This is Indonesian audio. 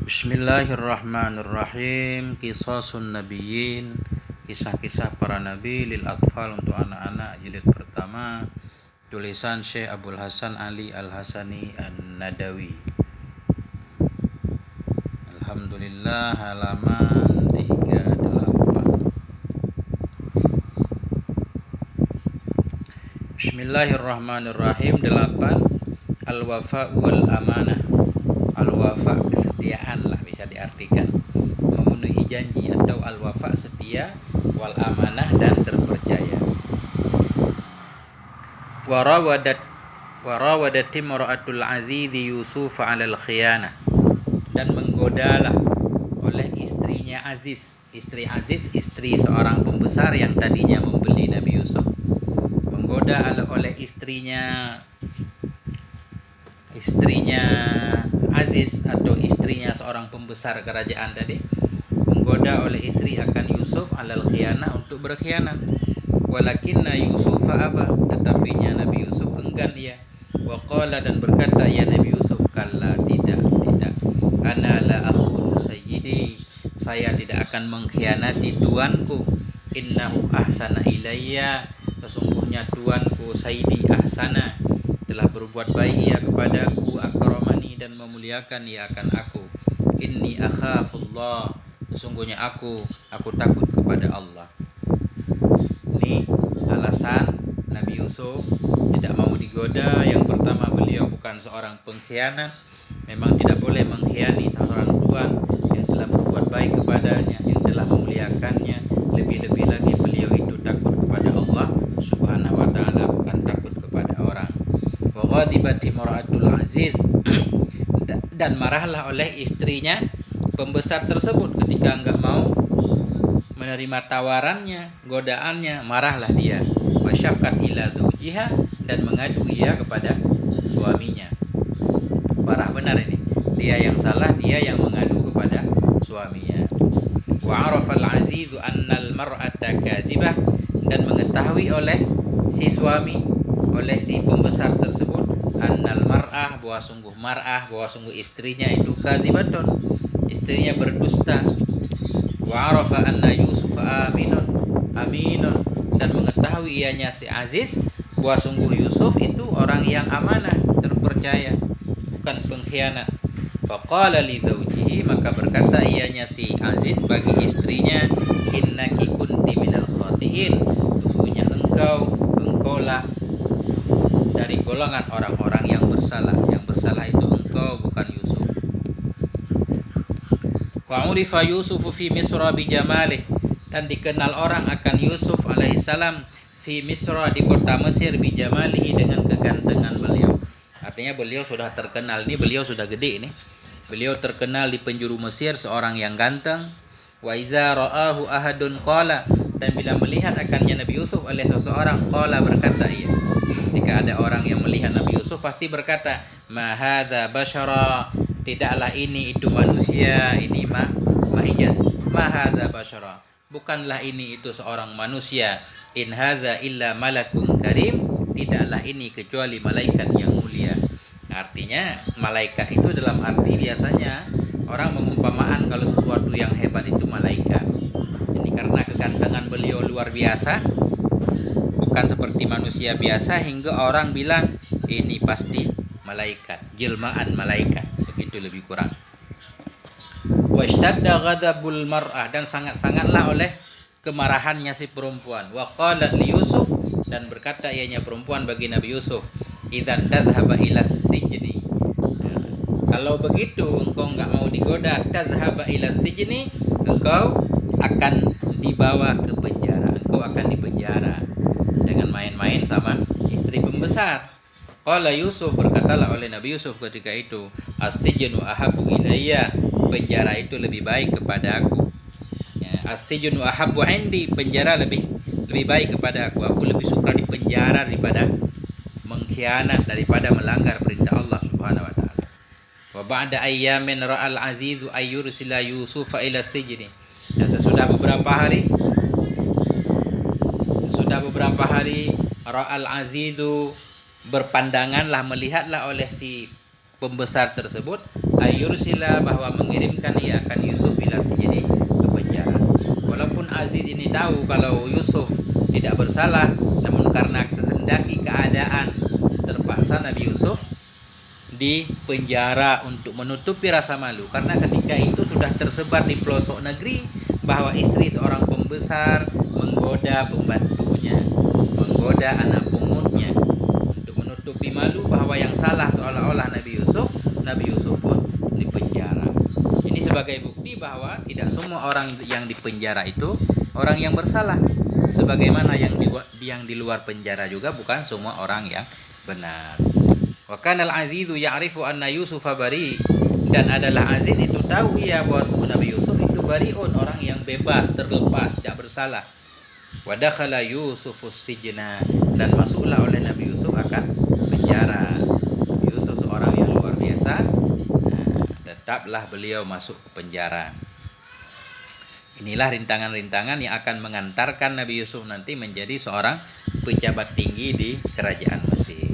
Bismillahirrahmanirrahim. Qisasun nabiyyin, kisah-kisah para nabi lil atfal, untuk anak-anak, jilid pertama, tulisan Syekh Abdul Hasan Ali Al-Hasani An-Nadawi. Alhamdulillah, halaman 38. Bismillahirrahmanirrahim. 8. Al-wafa wal amanah. Al-wafa kesetiaan lah bisa diartikan, memenuhi janji, atau al-wafa setia, wal amanah dan terpercaya. Warawadati mar'atul azizi Yusuf 'alal khiyanah, dan menggodalah oleh istrinya Aziz. Istri Aziz, istri seorang pembesar yang tadinya membeli Nabi Yusuf, menggoda oleh istrinya Aziz atau istrinya seorang pembesar kerajaan tadi, menggoda oleh istri akan Yusuf alal khianah, untuk berkhianat. Walakinna Yusuf aba, tetapinya Nabi Yusuf enggan ia. Wa qala, dan berkata ya Nabi Yusuf, kalla, tidak, ana la akhunu sayyidi, saya tidak akan mengkhianati tuanku. Innahu ahsana ilayya, sesungguhnya tuanku sayyidi ahsana, telah berbuat baik ia kepadaku, akramani, dan memuliakan ia akan aku. Inni akhafullah, sesungguhnya aku takut kepada Allah. Ini alasan Nabi Yusuf tidak mau digoda. Yang pertama, beliau bukan seorang pengkhianat. Memang tidak boleh mengkhianati seorang tuan yang telah berbuat baik kepadanya, yang telah memuliakannya. Lebih-lebih lagi beliau itu takut kepada Allah Subhanahu wa ta'ala, bukan takut kepada orang. Wa ghadibati mar'atul aziz, dan marahlah oleh istrinya pembesar tersebut ketika enggak mau menerima tawarannya, godaannya, marahlah dia. Wasyakat ila zawjiha, dan mengadu ia kepada suaminya. Parah benar ini, dia yang salah, dia yang mengadu kepada suaminya. Wa arafal azizu annal mar'ata kadzibah, dan mengetahui oleh si suami, oleh si pembesar tersebut, annal mar'ah, bahwa sungguh istrinya itu kadzibatun, istrinya berdusta. Wa arafa anna Yusuf aminun, dan mengetahui ianya si Aziz bahwa sungguh Yusuf itu orang yang amanah, terpercaya, bukan pengkhianat. Faqala li zawjihi, maka berkata ianya si Aziz bagi istrinya, innaki kunti minal khati'in, sesungguhnya engkaulah dari golongan orang-orang yang bersalah. Yang bersalah itu engkau, bukan Yusuf. Wa urifa Yusufu fi Misra bi jamalih, dan dikenal orang akan Yusuf alaihissalam fi Misra, di kota Mesir, bi jamalihi, dengan kegantengan beliau. Artinya beliau sudah terkenal, ini beliau sudah gede ini. Beliau terkenal di penjuru Mesir, seorang yang ganteng. Wa iza ra'ahu ahadun qala, dan bila melihat akannya Nabi Yusuf oleh seseorang, qala, berkata ia. Jika ada orang yang melihat Nabi Yusuf pasti berkata, ma hadza basyara, tidaklah ini itu manusia. Ini mahijaz, ma hadza basyara, bukanlah ini itu seorang manusia. In hadza illa malakun karim, tidaklah ini kecuali malaikat yang mulia. Artinya malaikat itu dalam arti biasanya orang mengumpamaan kalau sesuatu yang hebat itu malaikat. Ini karena kegantengan beliau luar biasa, bukan seperti manusia biasa, hingga orang bilang ini pasti malaikat, jelmaan malaikat, begitu lebih kurang. Washtadda ghadabul mar'ah, dan sangat-sangatlah oleh kemarahannya si perempuan. Wa qalat li Yusuf, dan berkata ianya perempuan bagi Nabi Yusuf, idzan tadhhaba ila sijni, kalau begitu engkau enggak mau digoda, tadhhaba ila sijni, engkau akan dibawa ke penjara, engkau akan dipenjara dengan main-main sama istri pembesar. Qala Yusuf, berkatalah oleh Nabi Yusuf ketika itu, as-sijnu ahabbu ilayya, penjara itu lebih baik kepada aku. Ya, as-sijnu ahabbu indi, penjara lebih baik kepada aku. Aku lebih suka di penjara daripada mengkhianat, daripada melanggar perintah Allah Subhanahu wa taala. Wa ba'da ayyamin ra'al azizu ayyursila Yusufa ila sijni, dan sesudah beberapa hari ra'al azizu, berpandanganlah, melihatlah oleh si pembesar tersebut ayursila, bahwa mengirimkan ia akan Yusuf ila sijni, ke penjara. Walaupun Aziz ini tahu kalau Yusuf tidak bersalah, namun karena kehendaki keadaan terpaksa Nabi Yusuf di penjara untuk menutupi rasa malu, karena ketika itu sudah tersebar di pelosok negeri bahwa istri seorang pembesar menggoda pembantunya, menggoda anak pungutnya. Untuk menutupi malu bahwa yang salah seolah-olah Nabi Yusuf pun di penjara. Ini sebagai bukti bahwa tidak semua orang yang di penjara itu orang yang bersalah, sebagaimana yang di luar penjara juga bukan semua orang yang benar. Wa kana al-azizu ya'rifu anna Yusufa bari, dan adalah Aziz itu tahu ia bahwa Nabi Yusuf itu bariun, orang yang bebas, terlepas, tidak bersalah. Wa dakhala Yusufus sijna, dan masuklah oleh Nabi Yusuf akan penjara. Yusuf seorang yang luar biasa, tetaplah beliau masuk ke penjara. Inilah rintangan-rintangan yang akan mengantarkan Nabi Yusuf nanti menjadi seorang pejabat tinggi di kerajaan Mesir.